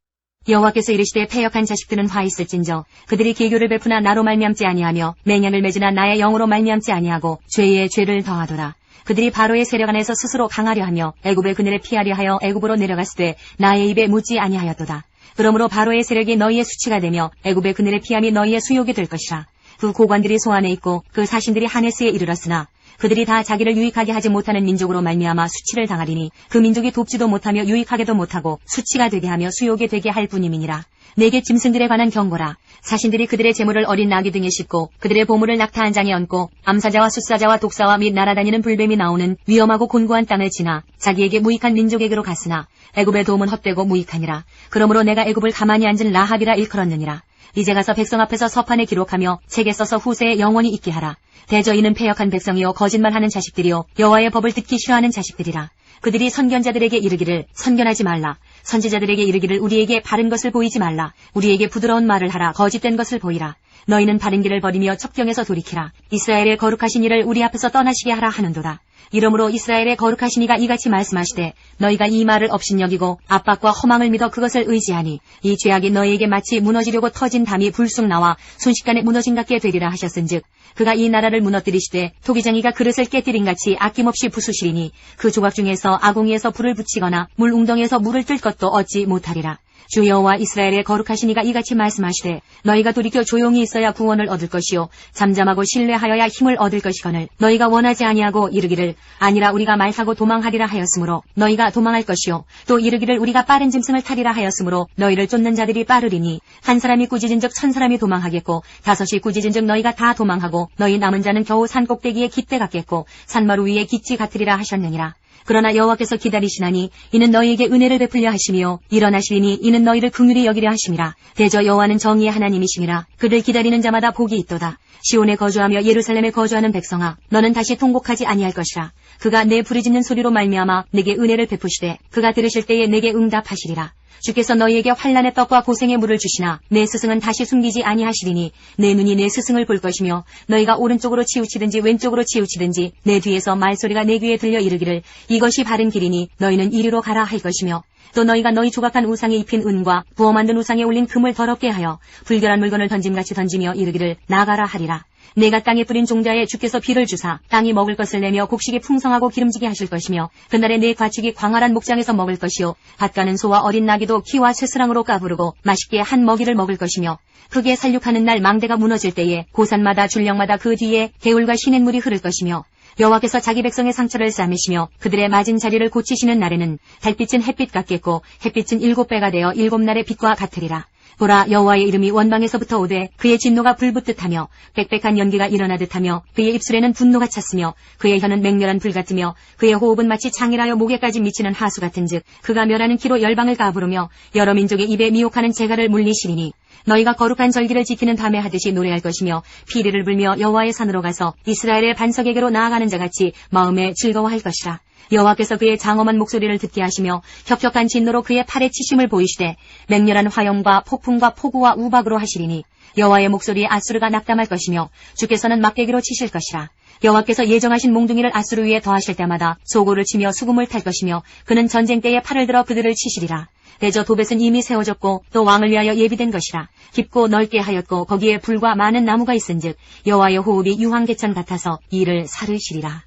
여호와께서 이르시되 패역한 자식들은 화 있을진저 그들이 계교를 베푸나 나로 말미암지 아니하며 맹약을 맺으나 나의 영으로 말미암지 아니하고 죄에 죄를 더하도다. 그들이 바로의 세력 안에서 스스로 강하려 하며 애굽의 그늘에 피하려 하여 애굽으로 내려갔으되 나의 입에 묻지 아니하였도다. 그러므로 바로의 세력이 너희의 수치가 되며 애굽의 그늘에 피함이 너희의 수욕이 될 것이라. 그 고관들이 소안에 있고 그 사신들이 하네스에 이르렀으나 그들이 다 자기를 유익하게 하지 못하는 민족으로 말미암아 수치를 당하리니 그 민족이 돕지도 못하며 유익하게도 못하고 수치가 되게 하며 수욕이 되게 할 뿐임이니라. 내게 짐승들에 관한 경고라. 사신들이 그들의 재물을 어린 나귀 등에 싣고 그들의 보물을 낙타 한 장에 얹고 암사자와 숫사자와 독사와 및 날아다니는 불뱀이 나오는 위험하고 곤고한 땅을 지나 자기에게 무익한 민족에게로 갔으나 애굽의 도움은 헛되고 무익하니라. 그러므로 내가 애굽을 가만히 앉은 라합이라 일컬었느니라. 이제 가서 백성 앞에서 서판에 기록하며 책에 써서 후세에 영원히 있게 하라. 대저 이는 패역한 백성이요 거짓말하는 자식들이요 여호와의 법을 듣기 싫어하는 자식들이라. 그들이 선견자들에게 이르기를 선견하지 말라. 선지자들에게 이르기를 우리에게 바른 것을 보이지 말라. 우리에게 부드러운 말을 하라. 거짓된 것을 보이라. 너희는 바른 길을 버리며 첩경에서 돌이키라. 이스라엘의 거룩하신 이를 우리 앞에서 떠나시게 하라 하는도다. 이러므로 이스라엘의 거룩하신 이가 이같이 말씀하시되 너희가 이 말을 업신여기고 압박과 허망을 믿어 그것을 의지하니 이 죄악이 너희에게 마치 무너지려고 터진 담이 불쑥 나와 순식간에 무너진 같게 되리라 하셨은즉 그가 이 나라를 무너뜨리시되 토기장이가 그릇을 깨뜨린같이 아낌없이 부수시리니 그 조각 중에서 아궁이에서 불을 붙이거나 물 웅덩이에서 물을 뜰 것도 얻지 못하리라. 주 여호와 이스라엘의 거룩하신 이가 이같이 말씀하시되 너희가 돌이켜 조용히 있어야 구원을 얻을 것이요 잠잠하고 신뢰하여야 힘을 얻을 것이거늘 너희가 원하지 아니하고 이르기를 아니라 우리가 말하고 도망하리라 하였으므로 너희가 도망할 것이요 또 이르기를 우리가 빠른 짐승을 타리라 하였으므로 너희를 쫓는 자들이 빠르리니 한 사람이 꾸짖은즉 1000사람이 도망하겠고 5이 꾸짖은즉 너희가 다 도망하고 너희 남은 자는 겨우 산 꼭대기에 깃대 같겠고 산마루 위에 깃이 같으리라 하셨느니라. 그러나 여호와께서 기다리시나니 이는 너희에게 은혜를 베풀려 하시며 일어나시리니 이는 너희를 긍휼히 여기려 하심이라. 대저 여호와는 정의의 하나님이심이라. 그를 기다리는 자마다 복이 있도다. 시온에 거주하며 예루살렘에 거주하는 백성아 너는 다시 통곡하지 아니할 것이라. 그가 내 부르짖는 소리로 말미암아 내게 은혜를 베푸시되 그가 들으실 때에 내게 응답하시리라. 주께서 너희에게 환난의 떡과 고생의 물을 주시나 내 스승은 다시 숨기지 아니하시리니 내 눈이 내 스승을 볼 것이며 너희가 오른쪽으로 치우치든지 왼쪽으로 치우치든지 내 뒤에서 말소리가 내 귀에 들려 이르기를 이것이 바른 길이니 너희는 이리로 가라 할 것이며 또 너희가 너희 조각한 우상에 입힌 은과 부어 만든 우상에 올린 금을 더럽게 하여 불결한 물건을 던짐같이 던지며 이르기를 나가라 하리라. 내가 땅에 뿌린 종자에 주께서 비를 주사 땅이 먹을 것을 내며 곡식이 풍성하고 기름지게 하실 것이며 그날에 내 가축이 광활한 목장에서 먹을 것이요 밭가는 소와 어린 나귀도 키와 쇠스랑으로 까부르고 맛있게 한 먹이를 먹을 것이며 흙에 살육하는 날 망대가 무너질 때에 고산마다 줄령마다 그 뒤에 개울과 시냇물이 흐를 것이며 여호와께서 자기 백성의 상처를 싸매시며 그들의 맞은 자리를 고치시는 날에는 달빛은 햇빛 같겠고 햇빛은 7배가 되어 7날의 빛과 같으리라. 보라 여호와의 이름이 원방에서부터 오되 그의 진노가 불붙듯하며 빽빽한 연기가 일어나듯하며 그의 입술에는 분노가 찼으며 그의 혀는 맹렬한 불 같으며 그의 호흡은 마치 창이라여 목에까지 미치는 하수 같은즉 그가 멸하는 키로 열방을 까부르며 여러 민족의 입에 미혹하는 재갈을 물리시리니 너희가 거룩한 절기를 지키는 밤에 하듯이 노래할 것이며 피리를 불며 여호와의 산으로 가서 이스라엘의 반석에게로 나아가는 자같이 마음에 즐거워할 것이라. 여호와께서 그의 장엄한 목소리를 듣게 하시며 격격한 진노로 그의 팔에 치심을 보이시되 맹렬한 화염과 폭풍과 폭우와 우박으로 하시리니 여호와의 목소리에 아수르가 낙담할 것이며 주께서는 막대기로 치실 것이라. 여호와께서 예정하신 몽둥이를 아수르 위에 더하실 때마다 소고를 치며 수금을 탈 것이며 그는 전쟁 때에 팔을 들어 그들을 치시리라. 대저 도벳은 이미 세워졌고 또 왕을 위하여 예비된 것이라. 깊고 넓게 하였고 거기에 불과 많은 나무가 있은즉 여호와의 호흡이 유황개천 같아서 이를 사르시리라.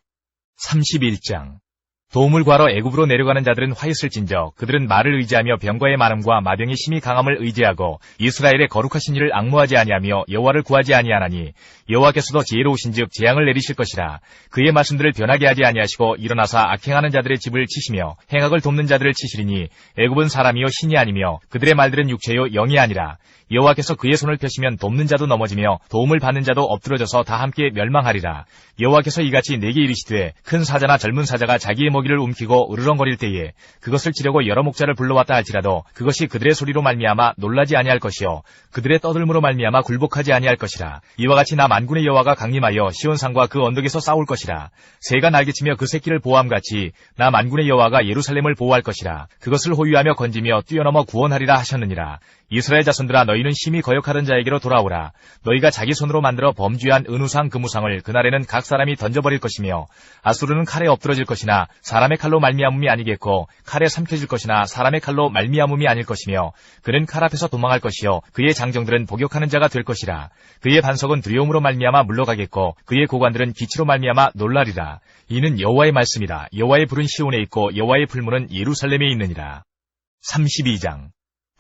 31장 도움을 구하러 애굽으로 내려가는 자들은 화였을진저 그들은 말을 의지하며 병과의 많음과 마병의 심히 강함을 의지하고 이스라엘의 거룩하신 이를 앙모하지 아니하며 여호와를 구하지 아니하나니 여호와께서도 지혜로우신즉 재앙을 내리실 것이라. 그의 말씀들을 변하게 하지 아니하시고 일어나사 악행하는 자들의 집을 치시며 행악을 돕는 자들을 치시리니 애굽은 사람이요 신이 아니며 그들의 말들은 육체요 영이 아니라. 여호와께서 그의 손을 펴시면 돕는 자도 넘어지며 도움을 받는 자도 엎드러져서 다 함께 멸망하리라. 여호와께서 이같이 내게 이르시되 큰 사자나 젊은 사자가 자기의 먹이를 움키고 으르렁거릴 때에 그것을 치려고 여러 목자를 불러왔다 할지라도 그것이 그들의 소리로 말미암아 놀라지 아니할 것이요 그들의 떠들므로 말미암아 굴복하지 아니할 것이라. 이와 같이 나 만군의 여호와가 강림하여 시온산과 그 언덕에서 싸울 것이라. 새가 날개치며 그 새끼를 보호함같이 나 만군의 여호와가 예루살렘을 보호할 것이라. 그것을 호위하며 건지며 뛰어넘어 구원하리라 하셨느니라. 이스라엘 자손들아 너희는 심히 거역하던 자에게로 돌아오라. 너희가 자기 손으로 만들어 범죄한 은우상 금우상을 그날에는 각 사람이 던져버릴 것이며 아수르는 칼에 엎드러질 것이나 사람의 칼로 말미암음이 아니겠고 칼에 삼켜질 것이나 사람의 칼로 말미암음이 아닐 것이며 그는 칼 앞에서 도망할 것이요 그의 장정들은 복역하는 자가 될 것이라. 그의 반석은 두려움으로 말미암아 물러가겠고 그의 고관들은 기치로 말미암아 놀라리라. 이는 여호와의 말씀이라. 여호와의 불은 시온에 있고 여호와의 풀무는 예루살렘에 있느니라. 32장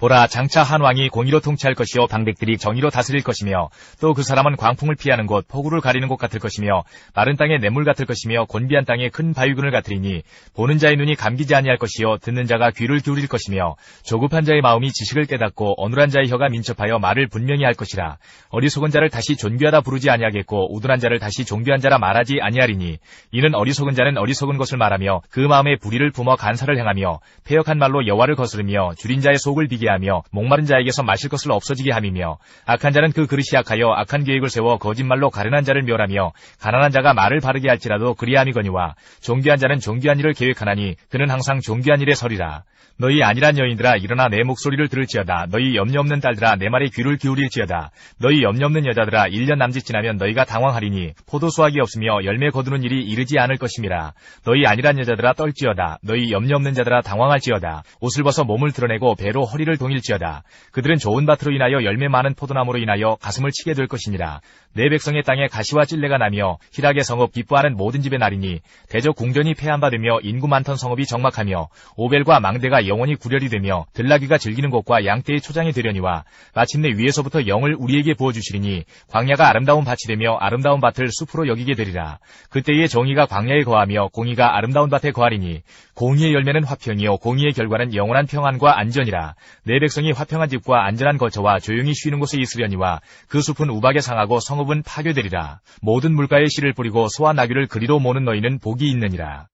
보라 장차 한 왕이 공의로 통치할 것이요 방백들이 정의로 다스릴 것이며 또 그 사람은 광풍을 피하는 곳 폭우를 가리는 곳 같을 것이며 마른 땅의 냇물 같을 것이며 곤비한 땅에 큰 바위근을 같으리니 보는 자의 눈이 감기지 아니할 것이요 듣는 자가 귀를 기울일 것이며 조급한 자의 마음이 지식을 깨닫고 어눌한 자의 혀가 민첩하여 말을 분명히 할 것이라. 어리석은 자를 다시 존귀하다 부르지 아니하겠고 우둔한 자를 다시 존귀한 자라 말하지 아니하리니 이는 어리석은 자는 어리석은 것을 말하며 그 마음에 불의를 품어 간사를 행하며 패역한 말로 여호와를 거스르며 줄인 자의 속을 비게 하며 목마른 자에게서 마실 것을 없어지게 함이며 악한 자는 그 그릇이 악하여 악한 계획을 세워 거짓말로 가련한 자를 멸하며 가난한 자가 말을 바르게 할지라도 그리함이거니와 존귀한 자는 존귀한 일을 계획하나니 그는 항상 존귀한 일에 서리라. 너희 안일한 여인들아 일어나 내 목소리를 들을지어다. 너희 염려 없는 딸들아 내 말에 귀를 기울일지어다. 너희 염려 없는 여자들아 1년 남짓 지나면 너희가 당황하리니 포도 수확이 없으며 열매 거두는 일이 이르지 않을 것임이라. 너희 안일한 여자들아 떨지어다. 너희 염려 없는 자들아 당황할지어다. 옷을 벗어 몸을 드러내고 배로 허리를 동일지어다. 그들은 좋은 밭으로 인하여 열매 많은 포도나무로 인하여 가슴을 치게 될 것이니라. 내 백성의 땅에 가시와 찔레가 나며 희락의 성읍 기뻐하는 모든 집의 날이니 대적 궁전이 폐한받으며 인구 많던 성읍이 적막하며 오벨과 망대가 영원히 구렬이 되며 들나귀가 즐기는 곳과 양떼의 초장이 되려니와 마침내 위에서부터 영을 우리에게 부어주시리니 광야가 아름다운 밭이 되며 아름다운 밭을 숲으로 여기게 되리라. 그때에 정의가 광야에 거하며 공의가 아름다운 밭에 거하리니 공의의 열매는 화평이요 공의의 결과는 영원한 평안과 안전이라. 내 백성이 화평한 집과 안전한 거처와 조용히 쉬는 곳에 있으려니와 그 숲은 우박에 상하고 성읍은 파괴되리라. 모든 물가에 씨를 뿌리고 소와 나귀를 그리로 모는 너희는 복이 있느니라.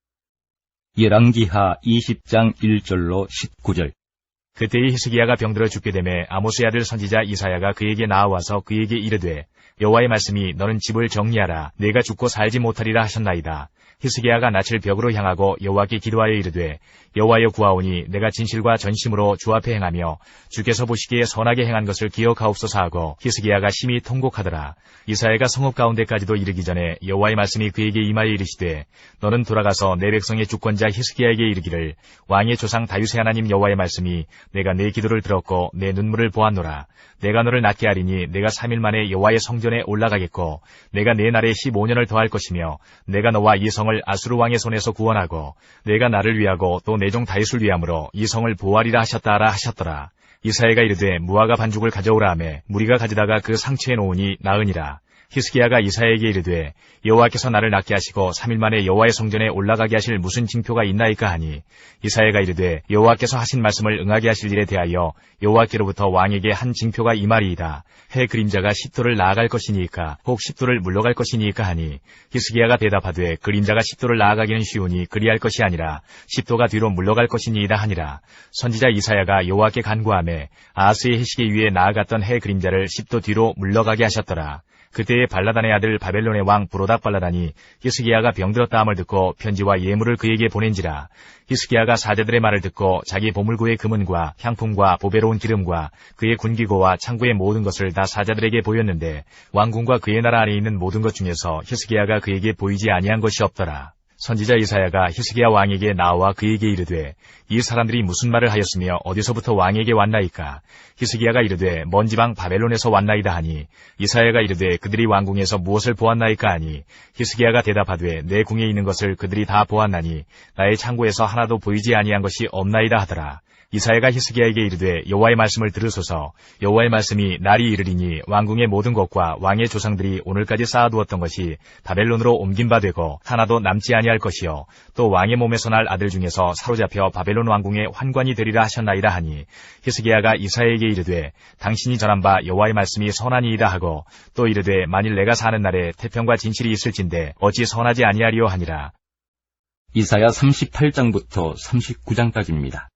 열왕기하 20장 1절로 19절. 그때에 히스기야가 병들어 죽게 되매 아모스의 아들 선지자 이사야가 그에게 나아와서 그에게 이르되 여호와의 말씀이 너는 집을 정리하라. 내가 죽고 살지 못하리라 하셨나이다. 히스기야가 낯을 벽으로 향하고 여호와께 기도하여 이르되 여호와여 구하오니 내가 진실과 전심으로 주 앞에 행하며 주께서 보시기에 선하게 행한 것을 기억하옵소서 하고 히스기야가 심히 통곡하더라. 이사야가 성읍 가운데까지도 이르기 전에 여호와의 말씀이 그에게 임하여 이르시되 너는 돌아가서 내 백성의 주권자 히스기야에게 이르기를 왕의 조상 다윗의 하나님 여호와의 말씀이 내가 내 기도를 들었고 내 눈물을 보았노라. 내가 너를 낫게 하리니 내가 3일 만에 여호와의 성전에 올라가겠고 내가 내 날에 15년을 더할 것이며 내가 너와 이 성을 아수르 왕의 손에서 구원하고 내가 나를 위하고 또 내 종 다윗을 위함으로 이 성을 보호하리라 하셨다라 하셨더라. 이사야가 이르되 무화과 반죽을 가져오라 하매 무리가 가져다가 그 상처에 놓으니 나으니라. 히스기야가 이사야에게 이르되 여호와께서 나를 낫게 하시고 3일 만에 여호와의 성전에 올라가게 하실 무슨 징표가 있나이까 하니 이사야가 이르되 여호와께서 하신 말씀을 응하게 하실 일에 대하여 여호와께로부터 왕에게 한 징표가 이 말이이다. 해 그림자가 10도를 나아갈 것이니이까 혹 10도를 물러갈 것이니이까 하니 히스기야가 대답하되 그림자가 10도를 나아가기는 쉬우니 그리할 것이 아니라 10도가 뒤로 물러갈 것이니이다 하니라. 선지자 이사야가 여호와께 간구하매 아하스의 해시계 위에 나아갔던 해 그림자를 10도 뒤로 물러가게 하셨더라. 그때에 발라단의 아들 바벨론의 왕 브로닥 발라단이 히스기야가 병들었다 함을 듣고 편지와 예물을 그에게 보낸지라. 히스기야가 사제들의 말을 듣고 자기 보물고의 금은과 향품과 보배로운 기름과 그의 군기고와 창고의 모든 것을 다 사자들에게 보였는데 왕궁과 그의 나라 안에 있는 모든 것 중에서 히스기야가 그에게 보이지 아니한 것이 없더라. 선지자 이사야가 히스기야 왕에게 나와 그에게 이르되 이 사람들이 무슨 말을 하였으며 어디서부터 왕에게 왔나이까. 히스기야가 이르되 먼 지방 바벨론에서 왔나이다 하니 이사야가 이르되 그들이 왕궁에서 무엇을 보았나이까 하니 히스기야가 대답하되 내 궁에 있는 것을 그들이 다 보았나니 나의 창고에서 하나도 보이지 아니한 것이 없나이다 하더라. 이사야가 히스기야에게 이르되 여호와의 말씀을 들으소서. 여호와의 말씀이 날이 이르리니 왕궁의 모든 것과 왕의 조상들이 오늘까지 쌓아두었던 것이 바벨론으로 옮긴 바 되고 하나도 남지 아니할 것이요 또 왕의 몸에서 날 아들 중에서 사로잡혀 바벨론 왕궁의 환관이 되리라 하셨나이다 하니 히스기야가 이사야에게 이르되 당신이 전한 바 여호와의 말씀이 선하니이다 하고 또 이르되 만일 내가 사는 날에 태평과 진실이 있을진데 어찌 선하지 아니하리요 하니라. 이사야 38장부터 39장까지입니다.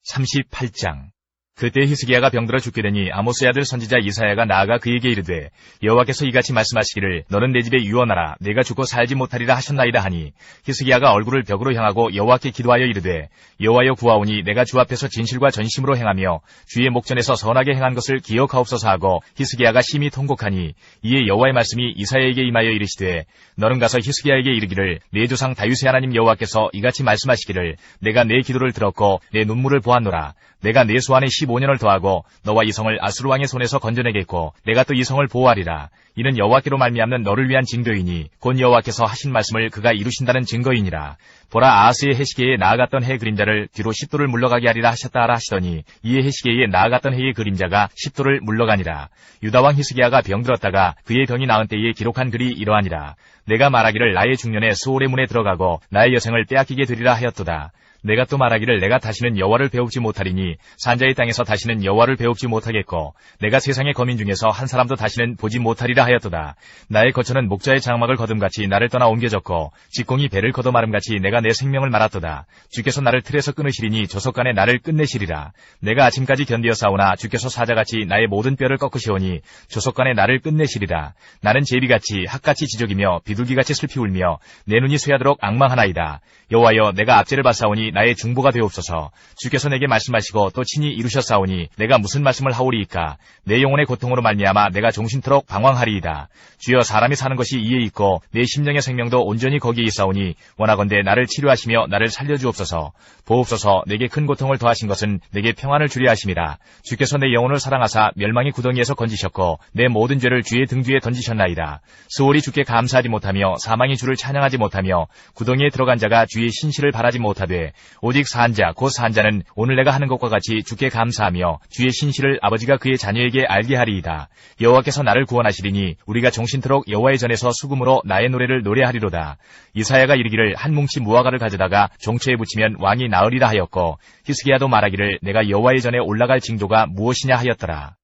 38장. 그때 히스기야가 병들어 죽게 되니 아모스의 아들 선지자 이사야가 나아가 그에게 이르되 여호와께서 이같이 말씀하시기를 너는 내 집에 유언하라. 내가 죽고 살지 못하리라 하셨나이다 하니 히스기야가 얼굴을 벽으로 향하고 여호와께 기도하여 이르되 여호와여 구하오니 내가 주 앞에서 진실과 전심으로 행하며 주의 목전에서 선하게 행한 것을 기억하옵소서 하고 히스기야가 심히 통곡하니 이에 여호와의 말씀이 이사야에게 임하여 이르시되 너는 가서 히스기야에게 이르기를 내 조상 다윗의 하나님 여호와께서 이같이 말씀하시기를 내가 내 기도를 들었고 내 눈물을 보았노라. 내가 내 소안에 15년을 더하고 너와 이 성을 아수르 왕의 손에서 건져내겠고 내가 또 이 성을 보호하리라. 이는 여호와께로 말미암는 너를 위한 징조이니 곧 여호와께서 하신 말씀을 그가 이루신다는 증거이니라. 보라 아하스의 해시계에 나아갔던 해 그림자를 뒤로 10도를 물러가게 하리라 하셨다 하라 하시더니 이에 해시계에 나아갔던 해의 그림자가 10도를 물러가니라. 유다왕 히스기야가 병들었다가 그의 병이 나은 때에 기록한 글이 이러하니라. 내가 말하기를 나의 중년에 수올의 문에 들어가고 나의 여생을 빼앗기게 되리라 하였도다. 내가 또 말하기를 내가 다시는 여호와를 배웁지 못하리니 산자의 땅에서 다시는 여호와를 배웁지 못하겠고 내가 세상의 거민 중에서 한 사람도 다시는 보지 못하리라 하였도다. 나의 거처는 목자의 장막을 거둠같이 나를 떠나 옮겨졌고 직공이 배를 거둬 마름같이 내가 내 생명을 말았도다. 주께서 나를 틀에서 끊으시리니 조석간에 나를 끝내시리라. 내가 아침까지 견디어 싸우나 주께서 사자같이 나의 모든 뼈를 꺾으시오니 조석간에 나를 끝내시리라. 나는 제비같이 학같이 지적이며 비둘기같이 슬피 울며 내 눈이 쇠하도록 앙망하나이다. 여호와여, 내가 압제를 받사오니 나의 중보가 되옵소서. 주께서 내게 말씀하시고 또 친히 이루셨사오니 내가 무슨 말씀을 하오리이까. 내 영혼의 고통으로 말미암아 내가 종신토록 방황하리이다. 주여, 사람이 사는 것이 이에 있고 내 심령의 생명도 온전히 거기에 있사오니 원하건대 나를 치료하시며 나를 살려주옵소서. 보옵소서. 내게 큰 고통을 더하신 것은 내게 평안을 주려 하심이라. 주께서 내 영혼을 사랑하사 멸망의 구덩이에서 건지셨고 내 모든 죄를 주의 등 뒤에 던지셨나이다. 수월이 주께 감사하지 못하며 사망이 주를 찬양하지 못하며 구덩이에 들어간 자가 주의 신실을 바라지 못하되 오직 산자 곧 산자는 오늘 내가 하는 것과 같이 주께 감사하며 주의 신실을 아버지가 그의 자녀에게 알게 하리이다. 여호와께서 나를 구원하시리니 우리가 종신토록 여호와의 전에서 수금으로 나의 노래를 노래하리로다. 이사야가 이르기를 한 뭉치 무화과를 가져다가 종초에 붙이면 왕이 나으리라 하였고 히스기야도 말하기를 내가 여호와의 전에 올라갈 징조가 무엇이냐 하였더라.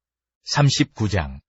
39장.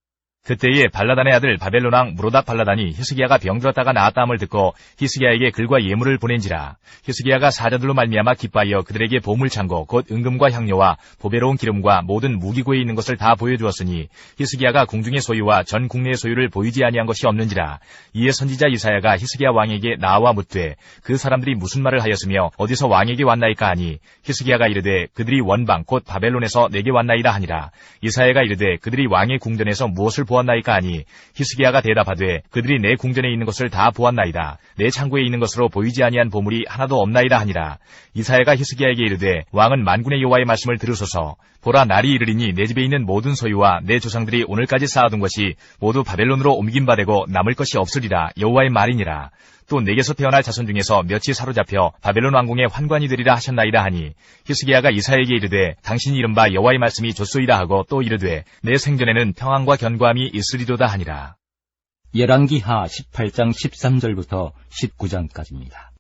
그때에 발라단의 아들 바벨론 왕 무로닥 발라단이 히스기야가 병들었다가 나았다함을 듣고 히스기야에게 글과 예물을 보낸지라. 히스기야가 사자들로 말미암아 기뻐하여 그들에게 보물창고 곧 은금과 향료와 보배로운 기름과 모든 무기고에 있는 것을 다 보여주었으니 히스기야가 궁중의 소유와 전 국내의 소유를 보이지 아니한 것이 없는지라. 이에 선지자 이사야가 히스기야 왕에게 나와 묻되 그 사람들이 무슨 말을 하였으며 어디서 왕에게 왔나이까 하니 히스기야가 이르되 그들이 원방 곧 바벨론에서 내게 왔나이다 하니라. 이사야가 이르되 그들이 왕의 궁전에서 무엇을 보았나이까 하니 히스기야가 대답하되 그들이 내 궁전에 있는 것을 다 보았나이다. 내 창고에 있는 것으로 보이지 아니한 보물이 하나도 없나이다 하니라. 이사야가 히스기야에게 이르되 왕은 만군의 여호와의 말씀을 들으소서. 보라, 날이 이르리니 내 집에 있는 모든 소유와 내 조상들이 오늘까지 쌓아둔 것이 모두 바벨론으로 옮긴 바 되고 남을 것이 없으리라. 여호와의 말이니라. 또 내게서 태어날 자손 중에서 몇이 사로잡혀 바벨론 왕궁의 환관이 되리라 하셨나이다 하니 히스기야가 이사야에게 이르되 당신이 이른바 여호와의 말씀이 좋소이다 하고 또 이르되 내 생전에는 평안과 견고함이 있으리로다 하니라. 열왕기하 18장 13절부터 19장까지입니다.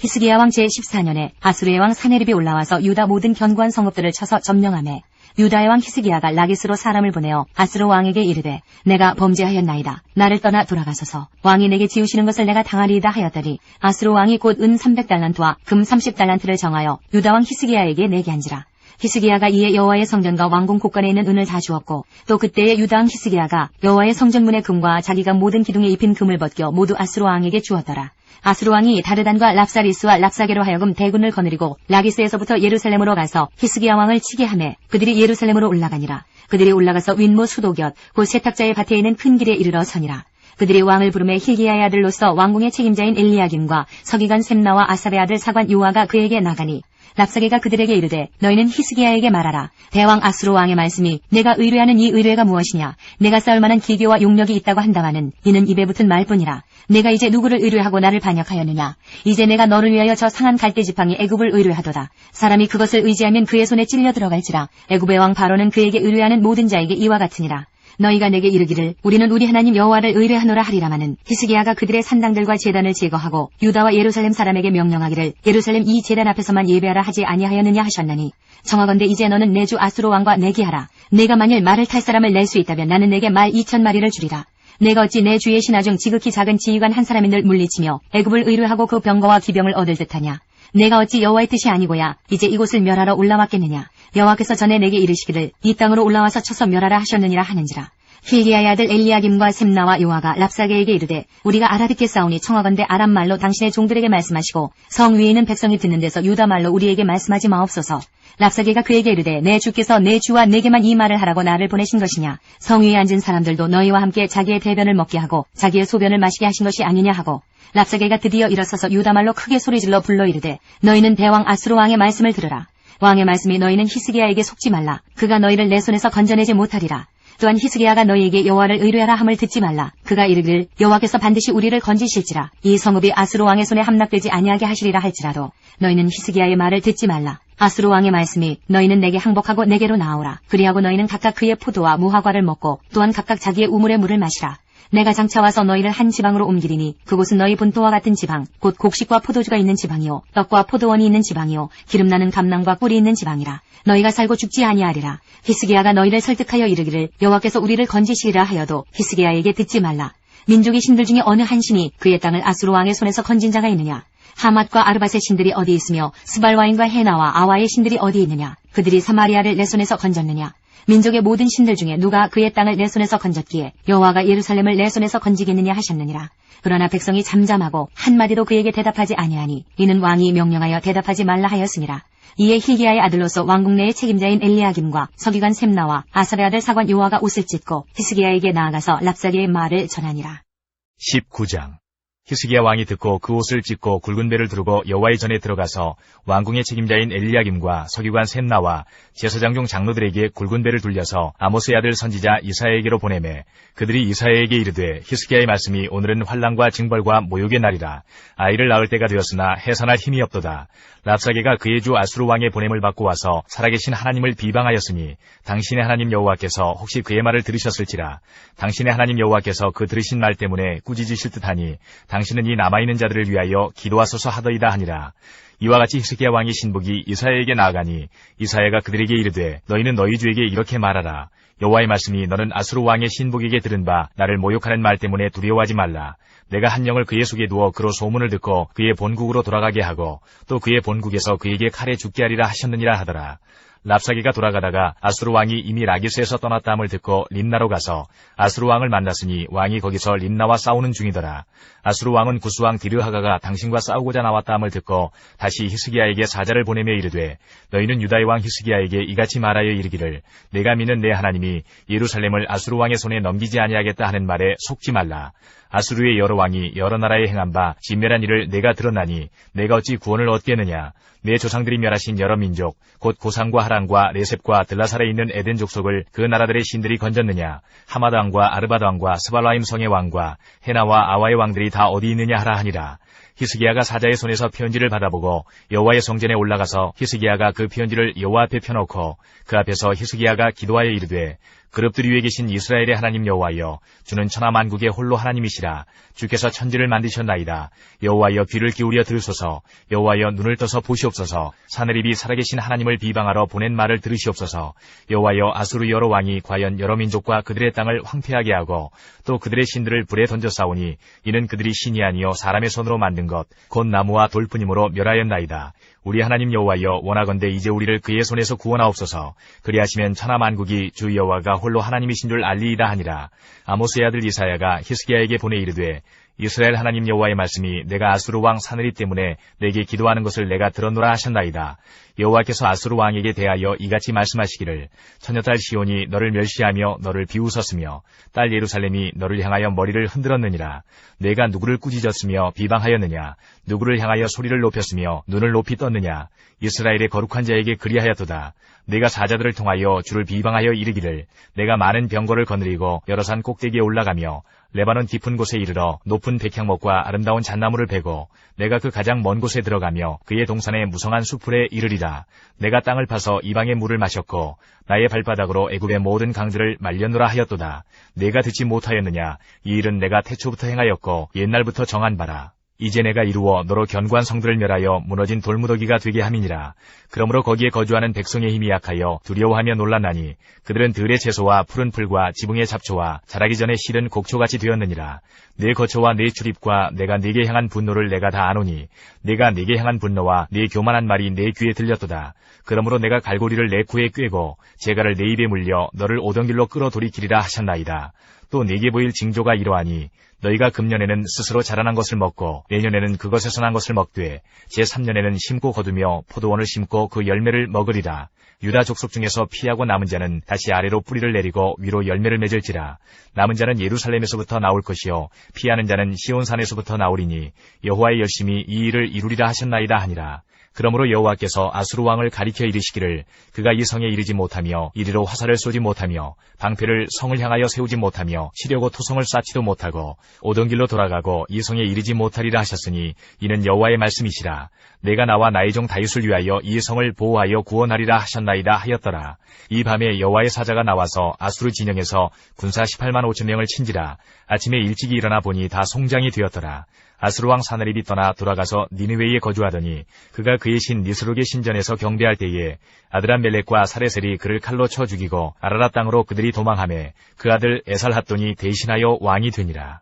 히스기야 왕 제14년에 아수르의 왕 사네립이 올라와서 유다 모든 견고한 성읍들을 쳐서 점령하매 유다의 왕 히스기야가 라기스로 사람을 보내어 아수르 왕에게 이르되 내가 범죄하였나이다. 나를 떠나 돌아가소서. 왕이 내게 지우시는 것을 내가 당하리이다 하였더니 아수르 왕이 곧 은 300달란트와 금 30달란트를 정하여 유다 왕 히스기야에게 내게 한지라. 히스기야가 이에 여호와의 성전과 왕궁 곳간에 있는 은을 다 주었고 또 그때에 유다 왕 히스기야가 여호와의 성전문의 금과 자기가 모든 기둥에 입힌 금을 벗겨 모두 아수르 왕에게 주었더라. 아수르 왕이 다르단과 랍사리스와 랍사게로 하여금 대군을 거느리고 라기스에서부터 예루살렘으로 가서 히스기야 왕을 치게 하매 그들이 예루살렘으로 올라가니라. 그들이 올라가서 윗모 수도곁 곧 세탁자의 밭에 있는 큰 길에 이르러 서니라. 그들이 왕을 부르매 hil기야의 아들로서 왕궁의 책임자인 엘리야김과 서기관 셈나와 아삽의 아들 사관 요아가 그에게 나가니 랍사게가 그들에게 이르되 너희는 히스기야에게 말하라. 대왕 아수르 왕의 말씀이 내가 의뢰하는 이 의뢰가 무엇이냐. 내가 쌓을 만한 기교와 용력이 있다고 한다마는 이는 입에 붙은 말뿐이라. 내가 이제 누구를 의뢰하고 나를 반역하였느냐. 이제 내가 너를 위하여 저 상한 갈대 지팡이 애굽을 의뢰하도다. 사람이 그것을 의지하면 그의 손에 찔려 들어갈지라. 애굽의 왕 바로는 그에게 의뢰하는 모든 자에게 이와 같으니라. 너희가 내게 이르기를 우리는 우리 하나님 여호와를 의뢰하노라 하리라마는 히스기야가 그들의 산당들과 제단을 제거하고 유다와 예루살렘 사람에게 명령하기를 예루살렘 이 제단 앞에서만 예배하라 하지 아니하였느냐 하셨나니 정하건대 이제 너는 내 주 아수르 왕과 내기하라. 내가 만일 말을 탈 사람을 낼 수 있다면 나는 내게 말 2,000마리를 주리라. 내가 어찌 내 주의 신하 중 지극히 작은 지휘관 한 사람인들 물리치며 애굽을 의뢰하고 그 병거와 기병을 얻을 듯하냐. 내가 어찌 여호와의 뜻이 아니고야 이제 이곳을 멸하러 올라왔겠느냐. 여호와께서 전에 내게 이르시기를 이 땅으로 올라와서 쳐서 멸하라 하셨느니라 하는지라. hil기야의 아들 엘리야김과 셈나와 요아가 랍사게에게 이르되 우리가 알아듣겠사오니 청하건대 아람 말로 당신의 종들에게 말씀하시고 성 위에 있는 백성이 듣는 데서 유다 말로 우리에게 말씀하지 마옵소서. 랍사게가 그에게 이르되 내 주께서 내 주와 내게만 이 말을 하라고 나를 보내신 것이냐. 성 위에 앉은 사람들도 너희와 함께 자기의 대변을 먹게 하고 자기의 소변을 마시게 하신 것이 아니냐 하고 랍사게가 드디어 일어서서 유다 말로 크게 소리질러 불러 이르되 너희는 대왕 아수르 왕의 말씀을 들으라. 왕의 말씀이 너희는 히스기야에게 속지 말라. 그가 너희를 내 손에서 건져내지 못하리라. 또한 히스기야가 너희에게 여호와를 의뢰하라 함을 듣지 말라. 그가 이르기를 여호와께서 반드시 우리를 건지실지라. 이 성읍이 아수르 왕의 손에 함락되지 아니하게 하시리라 할지라도 너희는 히스기야의 말을 듣지 말라. 아수르 왕의 말씀이 너희는 내게 항복하고 내게로 나오라. 그리하고 너희는 각각 그의 포도와 무화과를 먹고 또한 각각 자기의 우물의 물을 마시라. 내가 장차 와서 너희를 한 지방으로 옮기리니 그곳은 너희 본토와 같은 지방, 곧 곡식과 포도주가 있는 지방이요, 떡과 포도원이 있는 지방이요, 기름나는 감람과 꿀이 있는 지방이라. 너희가 살고 죽지 아니하리라. 히스기야가 너희를 설득하여 이르기를 여호와께서 우리를 건지시리라 하여도 히스기야에게 듣지 말라. 민족의 신들 중에 어느 한 신이 그의 땅을 아수르 왕의 손에서 건진 자가 있느냐? 하맛과 아르밧의 신들이 어디 있으며 스발와인과 헤나와 아와의 신들이 어디 있느냐? 그들이 사마리아를 내 손에서 건졌느냐? 민족의 모든 신들 중에 누가 그의 땅을 내 손에서 건졌기에 여호와가 예루살렘을 내 손에서 건지겠느냐 하셨느니라. 그러나 백성이 잠잠하고 한마디도 그에게 대답하지 아니하니 이는 왕이 명령하여 대답하지 말라 하였습니다. 이에 hil기야의 아들로서 왕궁 내의 책임자인 엘리야김과 서기관 셈나와 아삽의 아들 사관 요아가 옷을 찢고 히스기야에게 나아가서 랍사게의 말을 전하니라. 19장. 히스기야 왕이 듣고 그 옷을 찢고 굵은 배를 두르고 여호와의 전에 들어가서 왕궁의 책임자인 엘리야김과 서기관 셈나와 제사장 중 장로들에게 굵은 배를 dur려서 아모스의 아들 선지자 이사야에게로 보내매 그들이 이사야에게 이르되 히스기야의 말씀이 오늘은 환난과 징벌과 모욕의 날이라. 아이를 낳을 때가 되었으나 해산할 힘이 없도다. 랍사게가 그의 주 아수르 왕의 보냄을 받고 와서 살아계신 하나님을 비방하였으니 당신의 하나님 여호와께서 혹시 그의 말을 들으셨을지라. 당신의 하나님 여호와께서 그 들으신 말 때문에 꾸짖으실 듯하니 당신은 이 남아있는 자들을 위하여 기도하소서 하더이다 하니라. 이와 같이 히스기야 왕의 신복이 이사야에게 나아가니 이사야가 그들에게 이르되 너희는 너희 주에게 이렇게 말하라. 여호와의 말씀이 너는 아수르 왕의 신복에게 들은 바 나를 모욕하는 말 때문에 두려워하지 말라. 내가 한 영을 그의 속에 두어 그로 소문을 듣고 그의 본국으로 돌아가게 하고 또 그의 본국에서 그에게 칼에 죽게 하리라 하셨느니라 하더라. 랍사게가 돌아가다가 아수르 왕이 이미 라기스에서 떠났다 함을 듣고 림나로 가서 아수르 왕을 만났으니 왕이 거기서 림나와 싸우는 중이더라. 아수르 왕은 구스왕 디르하가가 당신과 싸우고자 나왔다 함을 듣고 다시 히스기야에게 사자를 보내며 이르되 너희는 유다의 왕 히스기야에게 이같이 말하여 이르기를 내가 믿는 내 하나님이 예루살렘을 아수르 왕의 손에 넘기지 아니하겠다 하는 말에 속지 말라. 아수르의 여러 왕이 여러 나라에 행한 바 진멸한 일을 내가 들었나니 내가 어찌 구원을 얻겠느냐. 내 조상들이 멸하신 여러 민족 곧 고산과 하란과 레셉과 들라살에 있는 에덴 족속을 그 나라들의 신들이 건졌느냐. 하맛 왕과 아르밧 왕과 스발라임 성의 왕과 헤나와 아와의 왕들이 다 어디 있느냐 하라 하니라. 히스기야가 사자의 손에서 편지를 받아보고 여호와의 성전에 올라가서 히스기야가 그 편지를 여호와 앞에 펴놓고 그 앞에서 히스기야가 기도하여 이르되 그룹들 위에 계신 이스라엘의 하나님 여호와여 주는 천하 만국의 홀로 하나님이시라. 주께서 천지를 만드셨나이다. 여호와여 귀를 기울여 들으소서. 여호와여 눈을 떠서 보시옵소서. 사내립이 살아계신 하나님을 비방하러 보낸 말을 들으시옵소서. 여호와여 아수르 여러 왕이 과연 여러 민족과 그들의 땅을 황폐하게 하고 또 그들의 신들을 불에 던져 싸우니 이는 그들이 신이 아니요 사람의 손으로 만든 것 곧 나무와 돌뿐이므로 멸하였나이다. 우리 하나님 여호와여 원하건대 이제 우리를 그의 손에서 구원하옵소서. 그리하시면 천하 만국이 주 여호와가 홀로 하나님이신 줄 알리이다 하니라. 아모스의 아들 이사야가 히스기야에게 보내 이르되 이스라엘 하나님 여호와의 말씀이 내가 아수르 왕 사느립 때문에 내게 기도하는 것을 내가 들었노라 하셨나이다. 여호와께서 아수르 왕에게 대하여 이같이 말씀하시기를 처녀딸 시온이 너를 멸시하며 너를 비웃었으며 딸 예루살렘이 너를 향하여 머리를 흔들었느니라. 내가 누구를 꾸짖었으며 비방하였느냐. 누구를 향하여 소리를 높였으며 눈을 높이 떴느냐. 이스라엘의 거룩한 자에게 그리하였도다. 내가 사자들을 통하여 주를 비방하여 이르기를 내가 많은 병거를 거느리고 여러 산 꼭대기에 올라가며 레바논 깊은 곳에 이르러 높은 백향목과 아름다운 잣나무를 베고 내가 그 가장 먼 곳에 들어가며 그의 동산의 무성한 수풀에 이르리라. 내가 땅을 파서 이방의 물을 마셨고 나의 발바닥으로 애굽의 모든 강들을 말렸노라 하였도다. 내가 듣지 못하였느냐. 이 일은 내가 태초부터 행하였고 옛날부터 정한 바라. 이제 내가 이루어 너로 견고한 성들을 멸하여 무너진 돌무더기가 되게 함이니라. 그러므로 거기에 거주하는 백성의 힘이 약하여 두려워하며 놀랐나니 그들은 들의 채소와 푸른 풀과 지붕의 잡초와 자라기 전에 실은 곡초같이 되었느니라. 내 거처와 내 출입과 내가 네게 향한 분노를 내가 다 아노니 내가 네게 향한 분노와 네 교만한 말이 내 귀에 들렸도다. 그러므로 내가 갈고리를 내 코에 꿰고 재갈을 내 입에 물려 너를 오던 길로 끌어돌이키리라 하셨나이다. 또 네게 보일 징조가 이러하니 너희가 금년에는 스스로 자라난 것을 먹고 내년에는 그것에서 난 것을 먹되 제3년에는 심고 거두며 포도원을 심고 그 열매를 먹으리라. 유다 족속 중에서 피하고 남은 자는 다시 아래로 뿌리를 내리고 위로 열매를 맺을지라. 남은 자는 예루살렘에서부터 나올 것이요 피하는 자는 시온산에서부터 나오리니 여호와의 열심히 이 일을 이루리라 하셨나이다 하니라. 그러므로 여호와께서 아수르 왕을 가리켜 이르시기를 그가 이 성에 이르지 못하며 이리로 화살을 쏘지 못하며 방패를 성을 향하여 세우지 못하며 치려고 투성을 쌓지도 못하고 오던 길로 돌아가고 이 성에 이르지 못하리라 하셨으니 이는 여호와의 말씀이시라. 내가 나와 나의 종 다윗을 위하여 이 성을 보호하여 구원하리라 하셨나이다 하였더라. 이 밤에 여호와의 사자가 나와서 아수르 진영에서 군사 18만 5천 명을 친지라. 아침에 일찍이 일어나 보니 다 송장이 되었더라. 아수르 왕 사나립이 떠나 돌아가서 니느웨에 거주하더니 그가 그의 신 니스룩의 신전에서 경배할 때에 아드람멜렉과 사레셀이 그를 칼로 쳐 죽이고 아라랏 땅으로 그들이 도망하매 그 아들 에살핫돈이 대신하여 왕이 되니라.